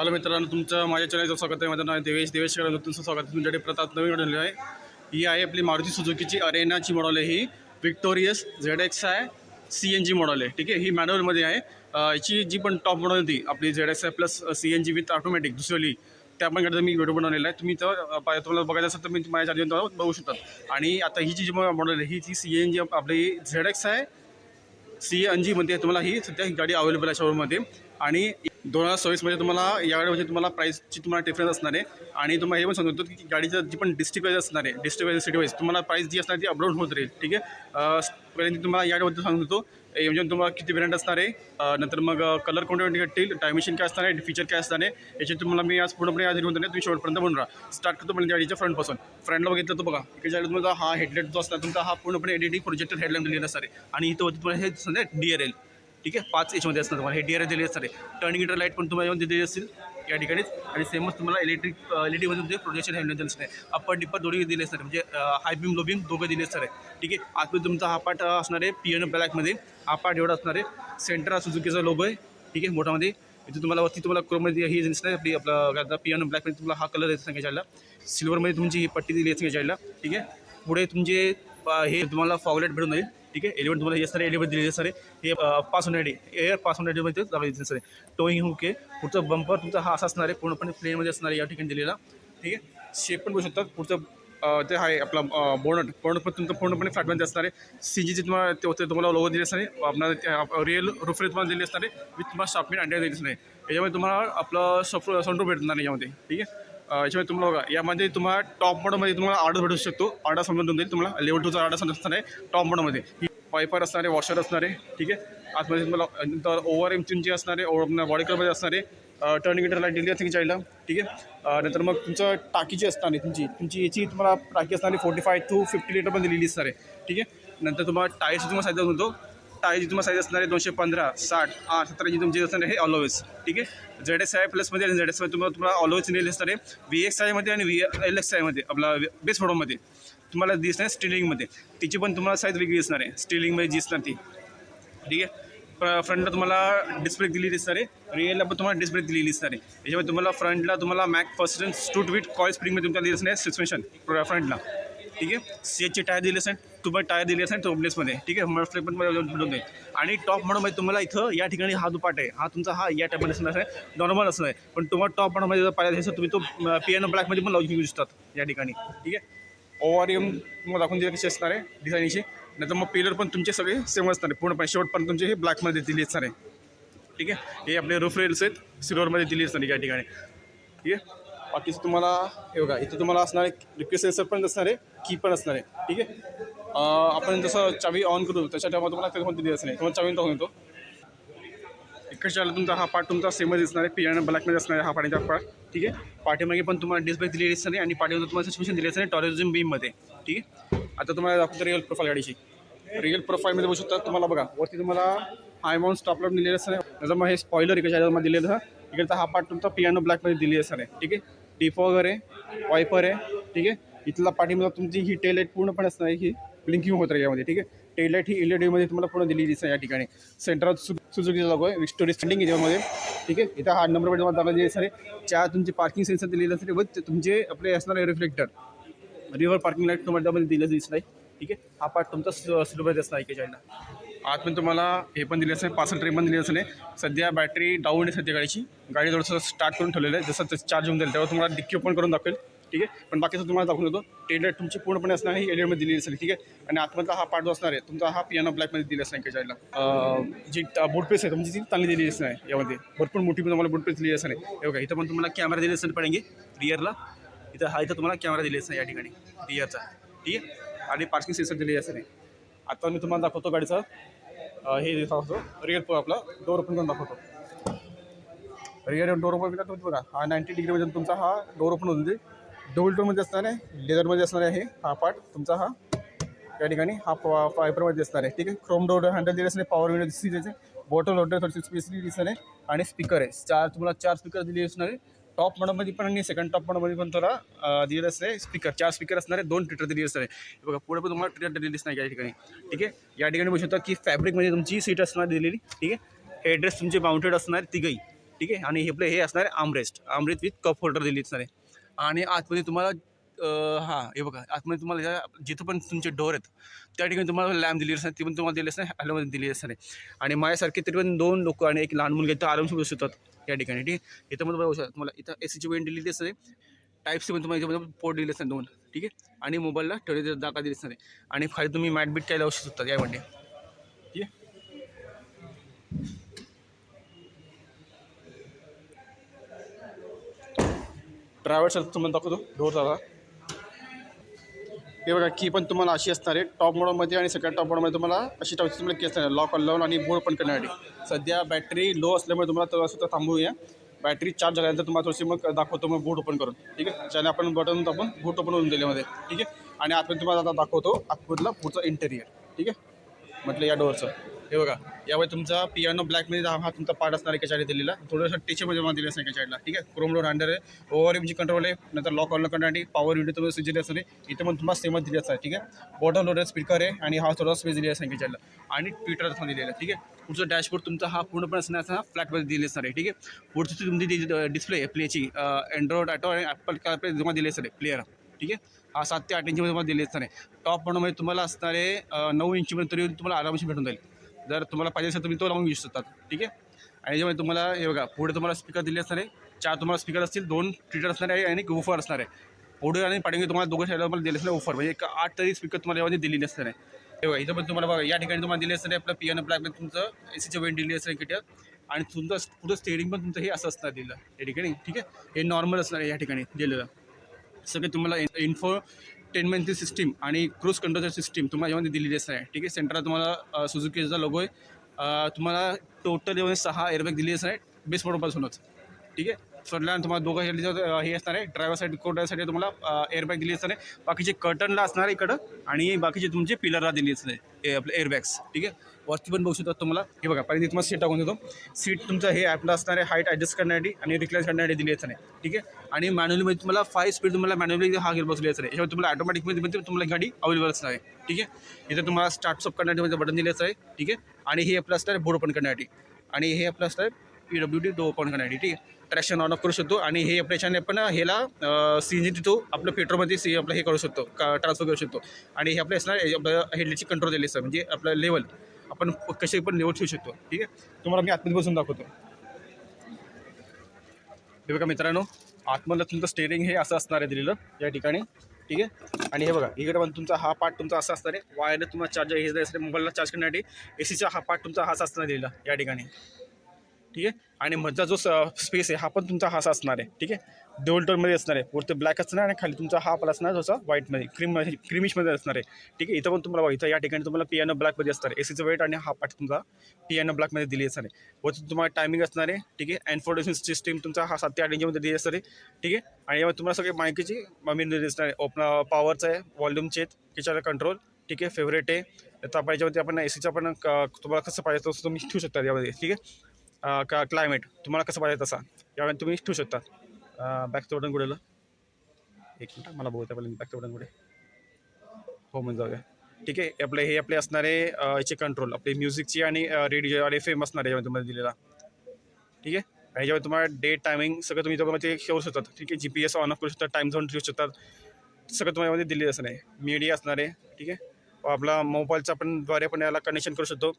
Hello मित्रांनो, तुमचं माझ्या चॅनलचं स्वागत आहे. माझं नाव देवेश करायला तुमचं स्वागत आहे. तुमच्याकडे प्रताप नवीन मॉडेल आहे. ही आहे आपली मारुती सुझुकीची अरेनाची मॉडेल आहे. ही विक्टोरियस ZXi CNG मॉडेल आहे. ठीक आहे, ही मॅन्युअलमध्ये आहे. याची जी पण टॉप मॉडेल होती आपली ZXi plus CNG with automatic दुसरी, त्या पण कडे मी व्हिडिओ बनवलेला आहे. तुम्ही तर तुम्हाला बघायचं असेल तर मी माझ्या चॅनलवर बघू शकतात. आणि आता ही जी मॉडेल आहे ही CNG आपली ZXi CNG मध्ये तुम्हाला ही सध्या ही गाडी अवेलेबल आहे शोरूममध्ये. आणि 2026 मध्ये तुम्हाला या गाडीमध्ये तुम्हाला प्राईसची तुम्हाला डिफरन्स असणार आहे. आणि तुम्हाला हे पण सांगतो की गाडीचं जी पण डिस्ट्रिक्ट वाईज असणार आहे, डिस्ट्रिक्ट वाईज सिटी वाईज तुम्हाला प्राईस जी असणार ती अपलोड होत राहील. ठीक आहे, पहिल्यांदा तुम्हाला या गाडीबद्दल सांगतो म्हणजे तुम्हाला किती व्हेरियंट असणार आहे, नंतर मग कलर कोणते भेटतील, डायमेन्शन काय असणार आहे, फीचर काय असणार आहे, याची तुम्हाला मी आज पूर्णपणे आज रिव्ह्यू देणार. तुम्ही शेवटपर्यंत बनून राहा. स्टार्ट करतो म्हणजे गाडीच्या फ्रंटपासून. फ्रंटला बघितलं तर बघा इकडे तुम्हाला हा हेडलाईट जो असणार तुमचा हा पूर्णपणे LED प्रोजेक्टर हेडलाईट दिलेला असणार आहे. आणि इथं तुम्हाला हे असणार DRL. ठीक आहे, 5 इंचमध्ये असणार तुम्हाला हे DRL दिलेले असणार आहे. टर्निंग इंडिकेटर लाईट पण तुम्हाला दिलेली असतील या ठिकाणीच. आणि सेमच तुम्हाला LED मध्ये तुमचे प्रोजेक्शन हेडलाईट दिले असणार आहे. अप्पर डिपर दोन्ही दिले असणार म्हणजे हाय बीम लो बीम दोघं दिले असणार आहे. ठीक आहे, आतमध्ये तुमचा हा पार्ट असणार आहे पियानो ब्लॅकमध्ये. हा पार्ट एवढा असणार आहे. सेंटर सुझुकीचा लोगो आहे. ठीक आहे, मोठामध्ये. इथे तुम्हाला वरती तुम्हाला क्रोममध्ये ही दिसणार आहे आपली आपला पियानो ब्लॅकमध्ये तुम्हाला हा कलर येतो सांगायला. सिल्वरमध्ये तुमची ही पट्टी दिली आहे सांगायला. ठीक आहे, पुढे तुमचे हे तुम्हाला फॉगलाईट भेटून जाईल. ठीक आहे, एलिमेंट तुम्हाला हे सर एलिमेंट दिलेले सर हे पास होण्यासाठी एअर पास होण्यासाठी लावायचं सर. टोईंग हुक आहे. पुढचं बंपर तुमचा हा असा असणार आहे पूर्णपणे प्लेनमध्ये असणार आहे या ठिकाणी दिलेला. ठीक आहे, शेप पण बघू शकतात. पुढचं ते आहे आपला बोनट पण तुमचं पूर्णपणे फ्लॅटमध्ये असणार आहे. CGचे तुम्हाला ते तुम्हाला लोगो दिले असणार आहे. आपला रिअल रुफरेज तुम्हाला दिले असणार आहे विथ तुम्हाला शार्पमेंट अँड दिले असणार आहे. याच्यामध्ये तुम्हाला आपलं सनरूफ भेटणार आहे यामध्ये. ठीक आहे, याच्यामध्ये तुम्हाला बघा यामध्ये तुम्हाला टॉप मॉडलमध्ये तुम्हाला आर्डर भेटू शकतो. आर्डर समजून देईल तुम्हाला लेवल 2चा आर्डर समजून असणार आहे टॉप मॉडलमध्ये. ही वायपर असणार आहे, वॉशर असणार आहे. ठीक आहे, आतमध्ये तुम्हाला नंतर ओव्हर एमची असणार आहे, बॉडी कलरमध्ये असणार आहे. टर्निंग इंडिकेटर लाईट दिली असते चाईल्डला. ठीक आहे, नंतर मग तुमचं टाकीची असणार आहे तुमची याची तुम्हाला टाकी असणार आहे 45 to 50 लिटर पण दिलेली असणार आहे. ठीक आहे, नंतर तुम्हाला टायरची तुम्हाला साईज म्हणतो टायरची तुम्हाला साईज असणार आहे 215, 60, 8, 17 जी तुमची असणार आहे ऑलवेज. ठीक आहे, ZXi प्लसमध्ये आणि ZXi तुम्हाला ऑलवेज दिलेली असणार आहे. VXi मध्ये आणि LXi मध्ये आपला बेस मॉडलमध्ये तुम्हाला दिसणार आहे स्टिलिंगमध्ये. तिची पण तुम्हाला साईज वेगळी असणार आहे स्टिलिंगमध्ये जी असणार ती. ठीक आहे, फ्रंटला तुम्हाला डिस्प्ले दिलेली असणार आहे. रिअलला पण तुम्हाला डिस्प्ले दिलेली असणार आहे. याच्यामध्ये तुम्हाला फ्रंटला तुम्हाला मॅक फर्स्ट स्टूट विथ कॉईल स्प्रिंगमध्ये तुम्हाला दिली असणार आहे सस्पेन्शन फ्रंटला. ठीक आहे, CHचे टायर दिले असणार, तुम्हाला टायर दिले असणार टोपलेसमध्ये. ठीक आहे, मड फ्लेक पण भेटून जाईल. आणि टॉप मॉडलमध्ये तुम्हाला इथं या ठिकाणी हा जो पार्ट आहे हा तुमचा हा या टाईपमध्ये असणार आहे, नॉर्मल असणार आहे. पण तुम्हाला टॉप मॉडलमध्ये जर पाहिजे असेल तुम्ही तो पियानो ब्लॅकमध्ये पण लावून घेऊ शकतात या ठिकाणी. ठीक आहे, ORM तुम्हाला दाखवून दिले कशी असणार आहे डिझाईनशी. नंतर मग पिलर पण तुमचे सगळे सेम असणार आहे पूर्णपणे शेवटपर्यंत तुमचे हे ब्लॅकमध्ये दिली असणार आहे. ठीक आहे, हे आपले रूफ रेल्स आहेत सिल्वरमध्ये दिली असणार आहे या ठिकाणी. ठीक आहे, बाकीचं तुम्हाला हे बघा इथं तुम्हाला असणार आहे रिक्वेस्ट सेन्सर पण असणार आहे, की पण असणार आहे. ठीक आहे, आपण जसं चावी ऑन करू त्याच्या टायमात तुम्हाला ते कोणती दिली असणार आहे तुम्हाला चावी टाकून येतो. इकडच्या तुमचा हा पार्ट तुमचा सेमच दिसणार आहे पियानो ब्लॅकमध्ये असणार आहे हा पार्टीचा पार्ट. ठीक आहे, पाठीमागे पण तुम्हाला डिस्प्ले दिलेली असणार आहे आणि पाठीमध्ये तुम्हाला सस्पेन्शन दिले असणार आहे टॉरिझम बीममध्ये. ठीक आहे, आता तुम्हाला दाखवतो रिअल प्रोफाईल गाडीची. रिअल प्रोफाईलमध्ये बघू शकता तुम्हाला बघा वरती तुम्हाला हाय माउंट स्टॉपलॉट दिलेलं असणार आहे. त्याचं मग हे स्पॉइलर इकडच्या दिलेलं आहे. इकडचा हा पार्ट तुमचा पियानो ब्लॅकमध्ये दिलेली असणार आहे. ठीक आहे, डिफॉगर आहे, वायपर आहे. ठीक आहे, इथला पाठीमध्ये तुमची ही टेल लाईट पूर्णपणे असणार आहे, ही ब्लिंकिंग होत राहील यामध्ये. ठीक आहे, टेल लाईट ही LED मध्ये तुम्हाला पूर्ण दिलेली दिसते या ठिकाणी. सेंटरात सुझुकीचा लोगो आहे, विक्टोरिया स्टँडिंग याच्यामध्ये. ठीक आहे, इथं हा नंबर प्लेट तुम्हाला दाखवला दिली असणार आहे. तुमचे पार्किंग सेन्सर दिलेले असणार व तुमचे आपले असणार आहे रिफ्लेक्टर रिव्हर पार्किंग लाईट तुम्हाला त्यामध्ये दिलं दिसत आहे. ठीक आहे, हा पार्ट तुमचा सिल्वरमध्ये असणार आहे इकडच्या आतमध्ये तुम्हाला हे पण दिले असेल पार्सल ट्रे पण दिले असेल. सध्या बॅटरी डाऊन आहे सध्या गाडीची. गाडी थोडंसं स्टार्ट करून ठेवलेलं आहे, जसं चार्ज होऊन जाईल तेव्हा तुम्हाला डिक्की ओपन करून दाखवेल. ठीक आहे, पण बाकीचं तुम्हाला दाखवून देतो. टेलर तुमची पूर्णपणे असणार आहे LED मध्ये दिलेली असेल. ठीक आहे, आणि आतमधला हा पार्ट जो असणार आहे तुमचा हा पियानो ब्लॅकमध्ये दिला असणार इकडच्या जी बुटपेस आहे तुमची ती चांगली दिलेली असणार आहे. यामध्ये भरपूर मोठी पण तुम्हाला बुटपेस दिली असणार आहे. हे बघा इथं पण तुम्हाला कॅमेरा दिले असेल पडेंगे रिअरला. इथं तुम्हाला कॅमेरा दिले असणार या ठिकाणी रिअरचा. ठीक आहे, आणि पार्किंग सेन्सर दिलेली असणार आहे. आता मी तुम्हाला दाखवतो गाडीचं हे दाखवतो रिअर आपला डोर ओपन करून दाखवतो. रिअर डोर ओपन केला तुम्ही बघा हा 90 डिग्रीमध्ये तुमचा हा डोर ओपन होऊन जाईल. डबल डोरमध्ये असणार आहे, लेदरमध्ये असणार आहे हा पार्ट तुमचा हा या ठिकाणी हा फायबरमध्ये असणार आहे. ठीक आहे, क्रोम डोर हँडल दिले असणार, पॉवर विंडो दिसते त्याचे, बॉटल होल्डर थोडीशी स्पेसली दिसणार आहे. आणि स्पीकर आहे तुम्हाला 4 स्पीकर दिले असणार आहे टॉप मॉडलमध्ये पण आणि सेकंड टॉप मॉडलमध्ये पण थोडा दिलेलं असते स्पीकर. 4 स्पीकर असणार आहे, 2 ट्विटर दिली असणार आहे. बघा पुढे पण तुम्हाला ट्विटर दिलेली असणार या ठिकाणी. ठीक आहे, या ठिकाणी बघू शकता की फॅब्रिकमध्ये तुमची सीट असणार दिलेली. ठीक आहे, हेडरेस्ट तुमचे माउंटेड असणार तिघही. ठीक आहे. आणि हे आपलं हे असणार आहे आर्मरेस्ट विथ कप होल्डर दिली असणार आहे. आणि आतमध्ये तुम्हाला हां हे बघा आतमध्ये तुम्हाला जिथं पण तुमचे डोअर आहेत त्या ठिकाणी तुम्हाला लॅम्प दिली असणार, ती पण तुम्हाला दिली असणार, हॅलोमध्ये दिली असणार आहे. आणि माझ्यासारखे तरी पण 2 लोक आणि एक लहान मुलगा इथं आरामशीर बसू शकतात या ठिकाणी, ठीक आहे. इथं पण बघू शकता तुम्हाला इथं एसीची वेंट दिलेली असते, टाईप सी पण तुम्हाला इथे पोर्ट दिले असतात 2, ठीक आहे. आणि मोबाईलला ठेवण्याची जागा दिली असणार आहे. आणि खाली तुम्ही मॅट बीट काय लावू शकता यामध्ये, ठीक आहे. ड्रायव्हर तुम्हाला दाखवतो डोर जागा. हे बघा की पण तुम्हाला अशी असणार आहे टॉप मोडमध्ये, आणि सगळ्यात टॉप मोडमध्ये तुम्हाला अशी टाईपची तुम्हाला की असणार आहे लॉक अनलॉक आणि बोर्ड पण करण्यासाठी. सध्या बॅटरी लो असल्यामुळे तुम्हाला थोडंसं थांबूया. बॅटरी चार्ज झाल्यानंतर तुम्हाला थोडीशी मग दाखवतो मग बोर्ड ओपन करून, ठीक आहे. ज्याने आपण बटन दाबून बोर्ड ओपन होऊन दिल्यामध्ये, ठीक आहे. आणि आतमध्ये तुम्हाला आता दाखवतो आतमधला पुढचा इंटेरियर, ठीक आहे, म्हटलं या डोअरचं. हे बघा यावेळी तुमचा पियानो ब्लॅकमध्ये हा तुमचा पार्ट असणार आहे एका दिलेला, थोडंसं टीचरमध्ये मला दिलं असणार एका साईडला, ठीक आहे. क्रोम डोर हँडल आहे, ओव्हर एमची कंट्रोल आहे, नंतर लॉक ऑन करण्यासाठी पॉवर विंडो तुम्हाला स्विच दिली असणार आहे. इथं पण तुम्हाला सेमच दिली असणार, ठीक आहे. बॉटम लोडर स्पीकर आहे आणि हा थोडा स्पेस दिली असणार एका साईडला, आणि ट्विटर असं दिलेलं आहे, ठीक आहे. पुढचा डॅशबोर्ड तुमचा हा पूर्णपणे असणार फ्लॅटमध्ये दिली असणार आहे, ठीक आहे. पुढची तुमची डिस्प्ले प्लेची अँड्रॉइड ऑटो आणि ॲपल कारप्ले तुम्हाला दिली असणार आहे प्लेअर, ठीक आहे. हा 7 ते 8 इंचमध्ये तुम्हाला दिले असणार आहे. टॉप मोडमध्ये तुम्हाला असणारे 9 इंचमध्ये तरी तुम्हाला आरामशी भेटून जाईल. जर तुम्हाला पाहिजे असेल तुम्ही तो लावून घेऊ शकतात, ठीक आहे. आणि याच्यामध्ये तुम्हाला हे बघा पुढे तुम्हाला स्पीकर दिले असणार आहे, 4 तुम्हाला स्पीकर असतील, 2 ट्विटर असणार आहे आणि वूफर असणार आहे. पुढे आणि पाठीमागे तुम्हाला दोघं साईडला तुम्हाला दिले असणार वूफर, म्हणजे एक 8 तरी स्पीकर तुम्हाला यामध्ये दिलेली असणार आहे. हे बघा इथं पण तुम्हाला बघा या ठिकाणी तुम्हाला दिले असणार आहे आपलं पियानो ब्लॅकमध्ये तुमचं एसीचं वेंट दिली असणार आहे किट. आणि तुमचं पुढं स्टेअरिंग पण तुमचं हे असं असणार दिलं या ठिकाणी, ठीक आहे. हे नॉर्मल असणार आहे या ठिकाणी दिलेलं. सगळे तुम्हाला इन्फोटेनमेंटची सिस्टीम आणि क्रूज कंट्रोलची सिस्टीम तुम्हाला यामध्ये दिलेली असणार आहे, ठीक आहे. सेंटरला तुम्हाला सुझुकीचा लोगो आहे. तुम्हाला टोटल यामध्ये 6 एअरबॅग दिली असणार आहे बेस मॉडलपासूनच, ठीक आहे. फ्रंटला तुम्हाला दोघं हे असणार आहे, ड्रायव्हर साईड को ड्रायव्हरसाठी तुम्हाला एअरबॅग दिली असणार आहे. बाकीचे कर्टनला असणार आहे इकडं, आणि बाकीचे तुमचे पिलरला दिली असणार आहे आपले एअरबॅग्स, ठीक आहे. वरती पण बघू शकतात तुम्हाला. हे बघा पहिली तुम्हाला सीट टाकून देतो. सीट तुमचं हे आपलं असणार आहे हाईट ॲडजस्ट करण्यासाठी आणि रिक्लाइज करण्यासाठी दिली असणार आहे, ठीक आहे. आणि मॅन्युअलीमध्ये तुम्हाला 5 स्पीड तुम्हाला मॅन्युअली हा गिअर बसली असणार आहे. याच्यावर तुम्हाला ऑटोमॅटिकमध्ये पण तुम्हाला गाडी अवेलेबल असणार आहे, ठीक आहे. इथं तुम्हाला स्टार्ट स्टॉप करण्यासाठी बटन दिले असणार आहे, ठीक आहे. आणि हे आपलं असणार आहे बोर्ड ओपन करण्यासाठी, आणि हे आपलं असणार आहे PWD डोर ओपन करण्यासाठी, ठीक आहे. ट्रॅक्शन ऑन ऑफ करू शकतो. आणि हे आपल्याच्याने आपण ह्याला CNG तो आपलं पेट्रोलमध्ये आपलं हे करू शकतो, ट्रान्सफर करू शकतो. आणि हे आपल्या असणार आपलं हेडलाईटची कंट्रोल दिली असतं, म्हणजे आपलं लेवल आपण कसे पण लेवल ठेवू शकतो, ठीक आहे. तुम्हाला मी आतमध्ये बसून दाखवतो. हे बघा मित्रांनो आतमधलं तुमचं स्टेअरिंग हे असं असणार आहे दिलेलं या ठिकाणी, ठीक आहे. आणि हे बघा इकडे पण तुमचा हा पार्ट तुमचा असा असणार आहे, वायरला तुम्हाला चार्जर हे असणार मोबाईलला चार्ज करण्यासाठी. एसीचा हा पार्ट तुमचा हाच असणार दिलेला या ठिकाणी, ठीक आहे. आणि मधला जो स्पेस आहे हा पण तुमचा हाच असणार आहे, ठीक आहे. डबल टोनमध्ये असणार आहे, वरती ब्लॅक असणार आणि खाली तुमचा हा पण असणार जसा व्हाईटमध्ये क्रीमिशमध्ये असणार आहे, ठीक आहे. इथं पण तुम्हाला इथं या ठिकाणी तुम्हाला पियानो ब्लॅकमध्ये असणार आहे एसीचं वेट, आणि हा पार्ट तुमचा पियानो ब्लॅकमध्ये दिली असणार आहे. वरती तुम्हाला टायमिंग असणार आहे, ठीक आहे. इन्फॉर्मेशन सिस्टीम तुमचा हा 7 ते 8 इंचमध्ये दिली असणार आहे, ठीक आहे. आणि यामध्ये तुम्हाला सगळे माहितीची दिली असणार आहे. ओपन पॉवरचं आहे, वॉल्यूमचे किचन कंट्रोल, ठीक आहे. फेवरेट आहे. तर आपण याच्यावरती आपण एसीचा पण तुम्हाला कसं पाहिजे तसं तुम्ही ठेवू शकता यामध्ये, ठीक आहे. क्लायमेट तुम्हाला कसं पाहिजे तसा यावेळी तुम्ही ठेवू शकता. बॅकचं बटन कुठेलं, एक मिनटं मला बघू त्यापर्यंत बॅकचं बटन कुठे हो म्हणजे जाऊया, ठीक आहे. हे आपले असणारे याचे कंट्रोल आपले म्युझिकची आणि रेडिओ आणि FM असणार आहे यामध्ये तुम्हाला दिलेला, ठीक आहे. आणि याच्यामध्ये तुम्हाला डेट टायमिंग सगळं तुम्ही त्यामध्ये ठेवू शकतात, ठीक आहे. GPS ऑन ऑफ करू शकता, टाईम झोन ठेवू शकतात, सगळं तुम्हाला यामध्ये दिलेलं असणार आहे. मीडिया असणार आहे, ठीक आहे. आपला मोबाईलचा पण द्वारे पण याला कनेक्शन करू शकतो.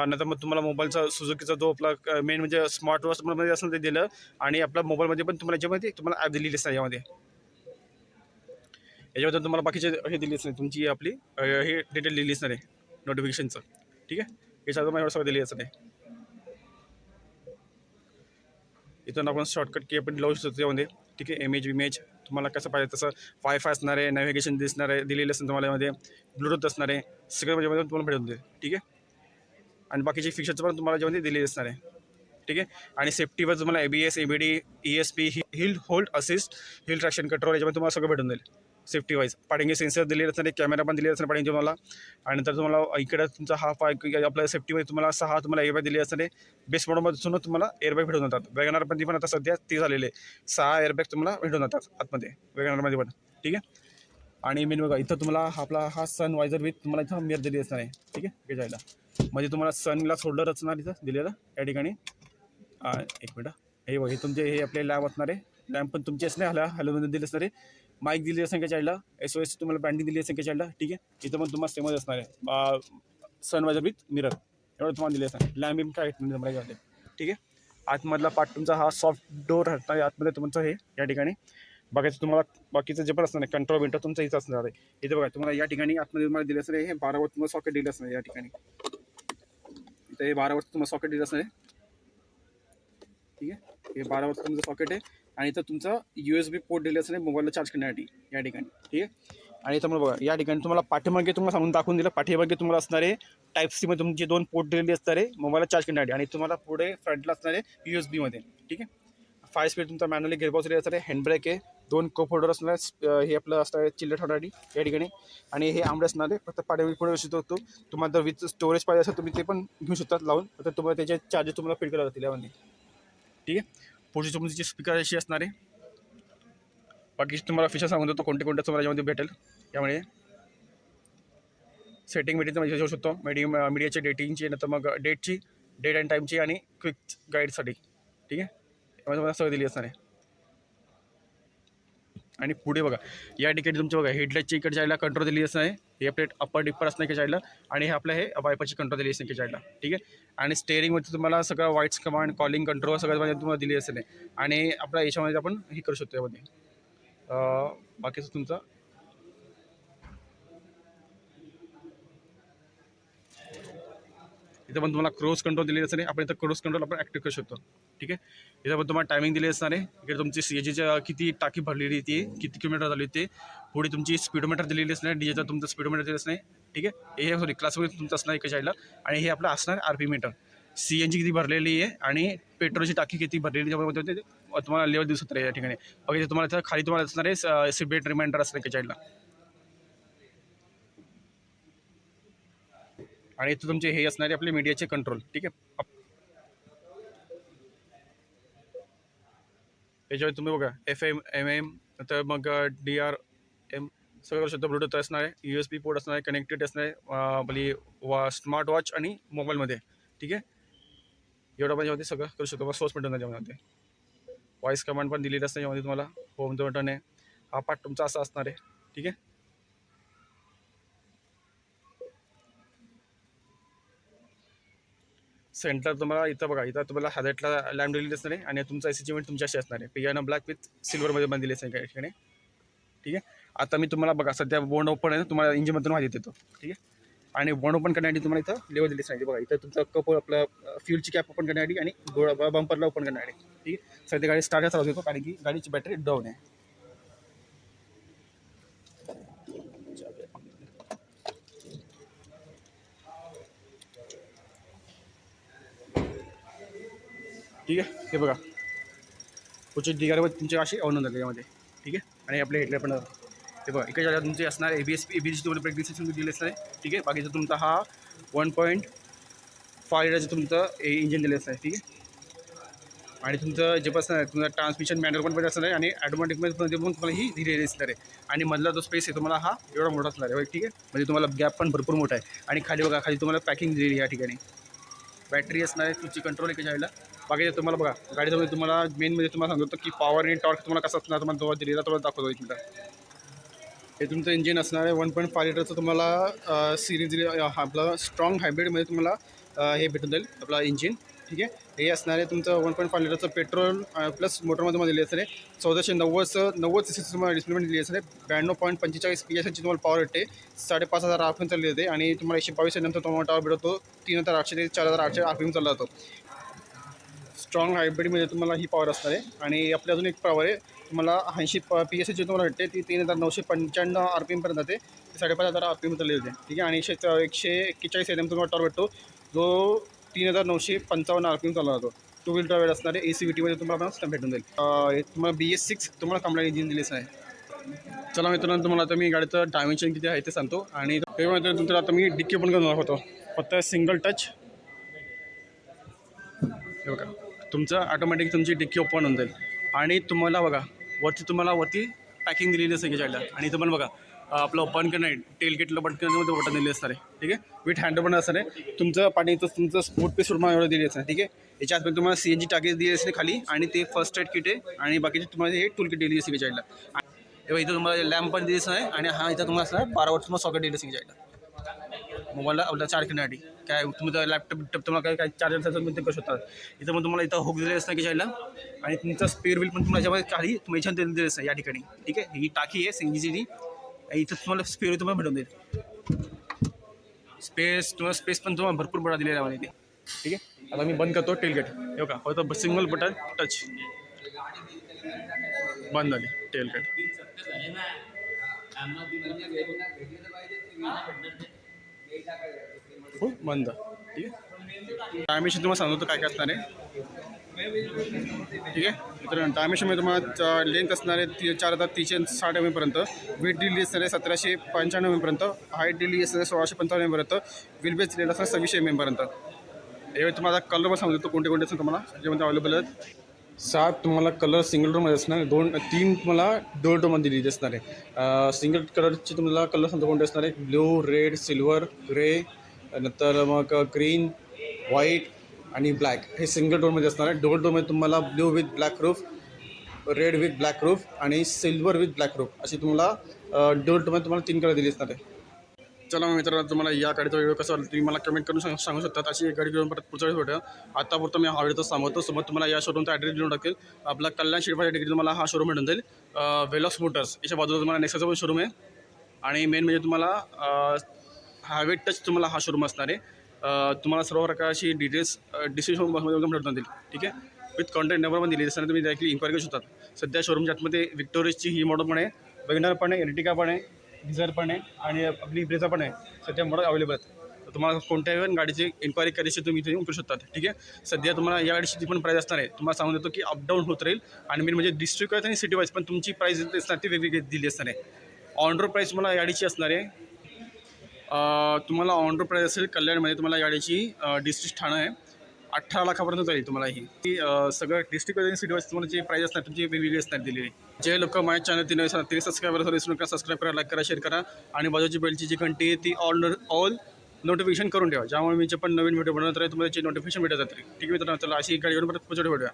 नंतर मग तुम्हाला मोबाईलचा सुझुकीचा जो आपला मेन म्हणजे स्मार्ट वॉचमध्ये असं ते दिलं. आणि आपल्या मोबाईलमध्ये पण तुम्हाला याच्यामध्ये तुम्हाला ॲप दिलेली असतात यामध्ये. याच्याबद्दल तुम्हाला बाकीचे हे दिली असणार तुमची आपली हे डिटेल दिली असणार आहे नोटिफिकेशनचं, ठीक आहे. याच्यात तुम्हाला एवढं सगळं दिली असणार आहे. इथून आपण शॉर्टकट की आपण लावू शकतो यामध्ये, ठीक आहे. इमेज तुम्हाला कसं पाहिजे तसं वायफाय असणार आहे, नॅव्हिगेशन दिसणार आहे दिलेलं असतं तुम्हाला यामध्ये, ब्लूटूथ असणार आहे, सगळं म्हणजे तुम्हाला भेटून जाईल, ठीक आहे. आणि बाकीचे फीचर्स पण तुम्हाला याच्यामध्ये दिलेले असणार आहे, ठीक आहे. आणि सेफ्टीवर तुम्हाला ABS, ABD, ESP, hill hold assist, hill traction control याच्यामध्ये तुम्हाला सगळं भेटून जाईल सेफ्टी वाईज. पाठींगे सेन्सर दिलेले असणार आहे, कॅमेरा पण दिलेला असणार पाठींगे तुम्हाला. आणि नंतर तुम्हाला इकडे तुमचा हा आपल्या सेफ्टीमध्ये तुम्हाला 6 तुम्हाला एअरबॅग दिले असणार आहे. बेस मॉडलमधून तुम्हाला एअरबॅग भेटून जातात. वॅगनआरमध्ये पण आता सध्या ते झालेले 6 एअरबॅग तुम्हाला भेटून जातात आतमध्ये वॅगनआरमध्ये पण, ठीक आहे. आणि मेन बघा इथं तुम्हाला हा सन वायझर विथ तुम्हाला इथं मिरर दिली असणार आहे, ठीक आहे. हे जायला म्हणजे तुम्हाला सनला होल्डर असणार इथं दिलेलं या ठिकाणी, एक मिनटं, हे बघा, हे तुमचे हे आपले लॅम्प असणार आहे. लॅम्प पण तुमचे असणे हॅलोमध्ये दिले असणार आहे. माईक दिली असं चाईल्डला, SOS तुम्हाला ब्रँडिंग दिली असं चाईल्डला. ठीक आहे, इथं पण तुम्हाला सेमच असणार आहे. सनवायझर विथ मिरर एवढं तुम्हाला दिले असणार. लॅम्प बिम काय नाही तुम्हाला यामध्ये. ठीक आहे, आतमधला पार्ट तुमचा हा सॉफ्ट डोअर असणार आहे. आतमध्ये तुमचं हे या ठिकाणी बघायचं तुम्हाला बाकीचं जे पण असणार आहे कंट्रोल विंटर तुमचं इथं असणार आहे. इथे बघा तुम्हाला या ठिकाणी आतमध्ये तुम्हाला दिलं असणार आहे. हे 12 वॉट तुम्हाला सॉकेट दिलं असणार आहे. या ठिकाणी इथं हे 12 वॉट तुम्हाला सॉकेट दिलं असणार आहे. ठीक आहे, हे 12 वॉट तुमचं सॉकेट आहे. आणि इथं तुमचं USB पोर्ट दिलं असणार आहे मोबाईलला चार्ज करण्यासाठी या ठिकाणी. ठीक आहे, आणि इथं मला बघा या ठिकाणी तुम्हाला पाठीमागे तुम्हाला सांगून दाखवून दिलं. पाठीमागे तुम्हाला असणार आहे टाईप-C मध्ये तुमचे 2 पोर्ट दिलेले असणार आहे मोबाईलला चार्ज करण्यासाठी. आणि तुम्हाला पुढे फ्रंटला असणार आहे USB मध्ये. ठीक आहे, 5 स्पीड तुमचा मॅन्युअली गिअरबॉक्स असणार आहे. हँडब्रेक आहे, 2 कप होल्डर असणार आहे. हे आपलं असणार आहे चिल्लर ठेवण्यासाठी या ठिकाणी. आणि हे आंबे असणार आहे फक्त पाठीमागे पुढे शकतो. तुम्हाला जर विथ स्टोरेज पाहिजे असेल तुम्ही ते पण घेऊ शकतात लावून. तर तुम्हाला त्याचे चार्जेस तुम्हाला पेड करावे लागतील यामध्ये. ठीक आहे, पुढची तुमची स्पीकर अशी असणार आहे. बाकी तुम्हाला फीचर सांगून देतो कोणते कोणते तुम्हाला यामध्ये भेटेल. यामुळे सेटिंग मीटिंगचं म्हणजे येऊ शकतो. मीडियाची डेटिंगची, नंतर मग डेटची, डेट अँड टाईमची आणि क्विक गाईडसाठी. ठीक आहे, यामध्ये तुम्हाला सगळं दिली असणार आहे. आणि पुढे बघा या ठिकाणी तुमच्या बघा हेडलाईटची इकडे जायला कंट्रोल दिली असणार आहे. हे आपले अप्पर डिप्पर असणार की जायला. आणि हे आपलं हे वायपरची कंट्रोल दिली असते की जायला. ठीक आहे, आणि स्टेअरिंगमध्ये तुम्हाला सगळं वाईट्स कमांड, कॉलिंग कंट्रोल सगळं तुम्हाला दिली असेल. आणि आपल्या याच्यामध्ये आपण हे करू शकतो यामध्ये. बाकीचं तुमचं इथं पण तुम्हाला क्रूज कंट्रोल दिलेली असणार आहे. आपण इथं क्रूज कंट्रोल आपण ॲक्टिव्ह करू शकतो. ठीक आहे, इथं पण तुम्हाला टायमिंग दिली असणार आहे. इकडे तुमची CNGच्या किती टाकी भरलेली ती किती किलोमीटर झाली ते. पुढे तुमची स्पीडोमीटर दिलेली असणार. डीजेचं तुमचं स्पीडोमीटर दिलं असणार. ठीक आहे, हे सॉरी क्लासमध्ये तुमचं असणार एका साईडला. आणि हे आपलं असणार RP मीटर. CNG किती भरलेली आहे आणि पेट्रोलची टाकी किती भरलेली त्यामुळे तुम्हाला लेवल दिसत आहे या ठिकाणी. बघा तुम्हाला इथं खाली तुम्हाला असणार आहे सीट रिमाइंडर असणार एका साईडला. आणि इथं तुमचे हे असणारे आपले मीडियाचे कंट्रोल. ठीक आहे, याच्यावर तुम्ही बघा FM, MM, नंतर मग DRM सगळं करू शकतो. ब्लूटूथ असणार आहे, USB पोर्ट असणार आहे, कनेक्टेड असणार आहे आपली स्मार्ट वॉच आणि मोबाईलमध्ये. ठीक आहे, एवढं पण यामध्ये सगळं करू शकतो. सोर्स बटन त्याच्यामध्ये व्हॉइस कमांड पण दिलेली असते यामध्ये तुम्हाला. होम बटन आहे. हा पार्ट तुमचा असा असणार आहे. ठीक आहे, सेंटर तुम्हाला इथं बघा इथं तुम्हाला हॅलेटला लॅम्प दिलेली असणार आहे. आणि तुमचा AC ची तुमची अशी असणार आहे पियानो ब्लॅक विथ सिल्वरमध्ये पण दिली असते काही ठिकाणी. ठीक आहे, आता मी तुम्हाला बघा सध्या बोर्ड ओपन आहे तुम्हाला इंजिनमधून माहिती देतो. ठीक आहे, आणि बोर्ड ओपन करण्यासाठी तुम्हाला इथं लेवल दिली सांगितली. बघा इथं तुमचा कप आपलं फ्यूलची कॅप ओपन करण्यासाठी आणि बंपरला ओपन करण्यासाठी. ठीक आहे, सध्या गाडी स्टार्ट चालू होतो कारण की गाडीची बॅटरी डाऊन आहे. ठीक आहे, हे बघा पुढची डिगारमध्ये तुमची अशी ऑन झाली यामध्ये. ठीक आहे, आणि आपले हेडलाईट पण हे बघा इकडे तुमचे असणार ABS तुम्हाला ब्रेक सिस्टम दिले असणार आहे. ठीक आहे, बाकीचं तुमचा हा 1.5 लिटरचं तुमचं इंजिन दिलं असणार आहे. ठीक आहे, आणि तुमचं जे पण असणार आहे तुमचं ट्रान्समिशन मॅन्युअल पण असणार आहे. आणि ॲटोमॅटिकमध्ये पण तुम्हाला ही दिलेली असणार आहे. आणि मधला जो स्पेस आहे तुम्हाला हा एवढा मोठा असणार आहे. ठीक आहे, म्हणजे तुम्हाला गॅप पण भरपूर मोठा आहे. आणि खाली बघा खाली तुम्हाला पॅकिंग दिलेली या ठिकाणी. बॅटरी असणार आहे, तुमची कंट्रोल एका जायला. बाकी तुम्हाला बघा गाडीमध्ये तुम्हाला मेनमध्ये तुम्हाला सांगतो की पॉवर आणि टॉर्क तुम्हाला कसं असणार तुम्हाला दिलेला तुम्हाला दाखवतो एक मिनिट. हे तुमचं इंजिन असणार आहे 1.5 लिटरचं तुम्हाला सिरीज आपलं स्ट्रॉंग हायब्रिडमध्ये तुम्हाला हे भेटून जाईल आपला इंजिन. ठीक आहे, हे असणार आहे तुमचं 1.5 लिटरचं पेट्रोल प्लस मोटरमध्ये तुम्हाला दिली असणार आहे. 1490 CCचं तुम्हाला डिस्प्लेमेंट दिली असणार आहे. 92.45 PSची तुम्हाला पॉवर भेटते. 5,500 RPM चालली जाते. आणि तुम्हाला 122 नंतर तुम्हाला टॉवर भेटतो 3,800 ते 4,800 RPM चालला जातो. स्ट्रॉंग हायब्रिडमध्ये तुम्हाला ही पॉवर असणार आहे. आणि आपली अजून एक पॉवर आहे तुम्हाला 80 PSची तुम्हाला भेटते ती 3,995 RPM पर्यंत जाते. 5,500 RPM चालली जाते. ठीक आहे, आणि 141 MM तुम्हाला टॉवर भेटतो जो 3,955 RPM चालला जातो. 2 व्हील ड्राईव्ह असणार आहे. ACVTमध्ये तुम्हाला स्टॅम्प भेटून जाईल. तुम्हाला BS6 तुम्हाला कंप्लीट इंजिन दिलेच आहे. चला मित्रांनो तुम्हाला आता मी गाडीचं डायमेन्शन किती आहे ते सांगतो. आणि त्यामुळे तुमचं आता मी डिक्की पण करणार होतो फक्त सिंगल टच. हे बघा तुमचं ऑटोमॅटिक तुमची डिक्की ओपन होऊन जाईल. आणि तुम्हाला बघा वरती तुम्हाला पॅकिंग दिलेली असेल की साईडला. आणि इथं पण बघा आपलं ओपन करणे टेलगेटला बटन करण्यामध्ये बटन दिले असणार आहे. ठीक आहे, विथ हँडल पण असणार आहे. तुमचं पाणीचं तुमचं स्पोर्ट पीस रुमा एवढं दिले असणार. ठीक आहे, याच्या आतमध्ये तुम्हाला CNG टाकी दिली असते खाली आणि ते फर्स्ट एड किट आहे आणि बाकीचे तुम्हाला हे टूल किट दिली असते साईडला. तेव्हा इथं तुम्हाला लॅम्प पण दिलीच नाही आणि हा इथं तुम्हाला असणार 12 वॉट तुम्हाला सॉकेट दिली असते साईडला मोबाईलला आपल्याला चार्ज करण्यासाठी. काय तुम्ही लॅपटॉप तुम्हाला काय चार्जर असेल ते करू शकतात. इथं पण तुम्हाला इथं हुक दिले असतं की साईडला आणि तुमचं स्पेअर व्हील पण तुम्हाला याच्यामध्ये खाली तुम्ही छान दिलेलं असतं या ठिकाणी. ठीक आहे, ही टाकी आहे CNGची इथं तुम्हाला स्पेअर तुम्हाला भेटून देईल. स्पेस पण तुम्हाला भरपूर बडा दिलेला आहे इथे. ठीक आहे, आता मी बंद करतो टेलगेट. हे का होतं सिंगल बटन टच बंद झाली टेलगेट. हो बंद. ठीक आहे, डायमेन्शन तुम्हाला सांगतो काय काय असणार आहे. ठीक आहे, तर डायमेन्शनमध्ये तुम्हाला लेंथ असणार आहे 4360 mm पर्यंत. वेट दिली असणार आहे 1795 mm पर्यंत. हाईट दिली असणार आहे 1655 mm पर्यंत. व्हील बेस दिलेला असणार 2600 mm पर्यंत. यावेळी तुम्हाला कलर पण सांगतो कोणते कोणते असतात तुम्हाला त्याच्यामध्ये अवेलेबल आहेत. 7 तुम्हाला कलर सिंगल रूममध्ये असणार, 3 तुम्हाला डबल रूममध्ये दिलेली असणार आहे. सिंगल कलरचे तुम्हाला कलर सांगतो कोणते असणार आहे. ब्ल्यू, रेड, सिल्वर, ग्रे, नंतर मग ग्रीन, व्हाईट आणि ब्लॅक हे सिंगल डोअरमध्ये असणार आहे. डबल डोअरमध्ये तुम्हाला blue with black roof, red with black roof आणि सिल्वर विथ ब्लॅक रूफ अशी तुम्हाला डबल डोअरमध्ये तुम्हाला 3 कलर दिले असणार आहे. चला मग मित्रांनो, तुम्हाला या गाडीचा व्हिडिओ कसा वाटला तुम्ही मला कमेंट करून सांगू शकता. अशी एक गाडी घेऊन परत पुढचा व्हिडिओ आतापुरतं मी हा व्हिडिओ सांगतो. सोबत तुम्हाला या शोरूमचा ॲड्रेस देऊन टाकेल. आपला कल्याण शिरपाच्या डिग्री तुम्हाला हा शोरूम भेटून जाईल. वेलॉक्स मोटर्स याच्या बाजूला तुम्हाला नेक्साचा पण शोरूम आहे आणि मेन म्हणजे तुम्हाला हायवे टच तुम्हाला हा शोरूम असणार आहे. तुम्हाला सर्व प्रकारची डिटेल्स डिस्क्रिप्शन बॉक्समध्ये भेटून जाईल. ठीक आहे, विथ कॉन्टॅक्ट नंबर पण दिलेली असताना तुम्ही डायरेक्टली इन्क्वायरी करू शकतात. सध्या शोरूमच्या आतमध्ये विक्टोरियसची ही मॉडल पण आहे, वेगनर पण आहे, एर्टिगा पण आहे, डिझायर पण आहे आणि आपली ब्रेझा पण आहे. सध्या मॉडल अवेलेबल आहेत. तर तुम्हाला कोणत्याही पण गाडीची इन्क्वायरी करायची तुम्ही इथे येऊन करू शकतात. ठीक आहे, सध्या तुम्हाला या गाडीची जी पण प्राईस असणार आहे तुम्हाला सांगून देतो की अपडाऊन होत राहील आणि मेन म्हणजे डिस्ट्रिक्ट वाईज आणि सिटी वाईज पण तुमची प्राईस असणार ती वेगवेगळी दिली असणार आहे. ऑन रोड प्राईस तुम्हाला गाडीची असणार आहे. तुम्हाला ऑन रोड प्राईस असेल कल्याणमध्ये तुम्हाला गाडीची डिस्ट्रिक्ट ठाणं आहे 18 लाखापर्यंत जाईल तुम्हाला. ही सगळं डिस्ट्रिक्ट वाईज आणि सिटी वाईज तुम्हाला जे प्राईस असणार तुमची वेगवेगळी असणार दिलेली. जे लोक माझ्या चॅनल तिने सबस्क्राईबर सबस्क्राईब करा, लाईक करा, शेअर करा आणि बाजूची बेलची जी घंटी आहे ती ऑल नोटिफिकेशन करून ठेवा, ज्यामुळे मी जे पण नवीन व्हिडिओ बनवत राहील तुम्हाला त्याची नोटिफिकेशन भेटत जातील. ठीक आहे मित्रांनो, चला अशी गाडी घेऊन परत पुढच्या व्हिडिओ.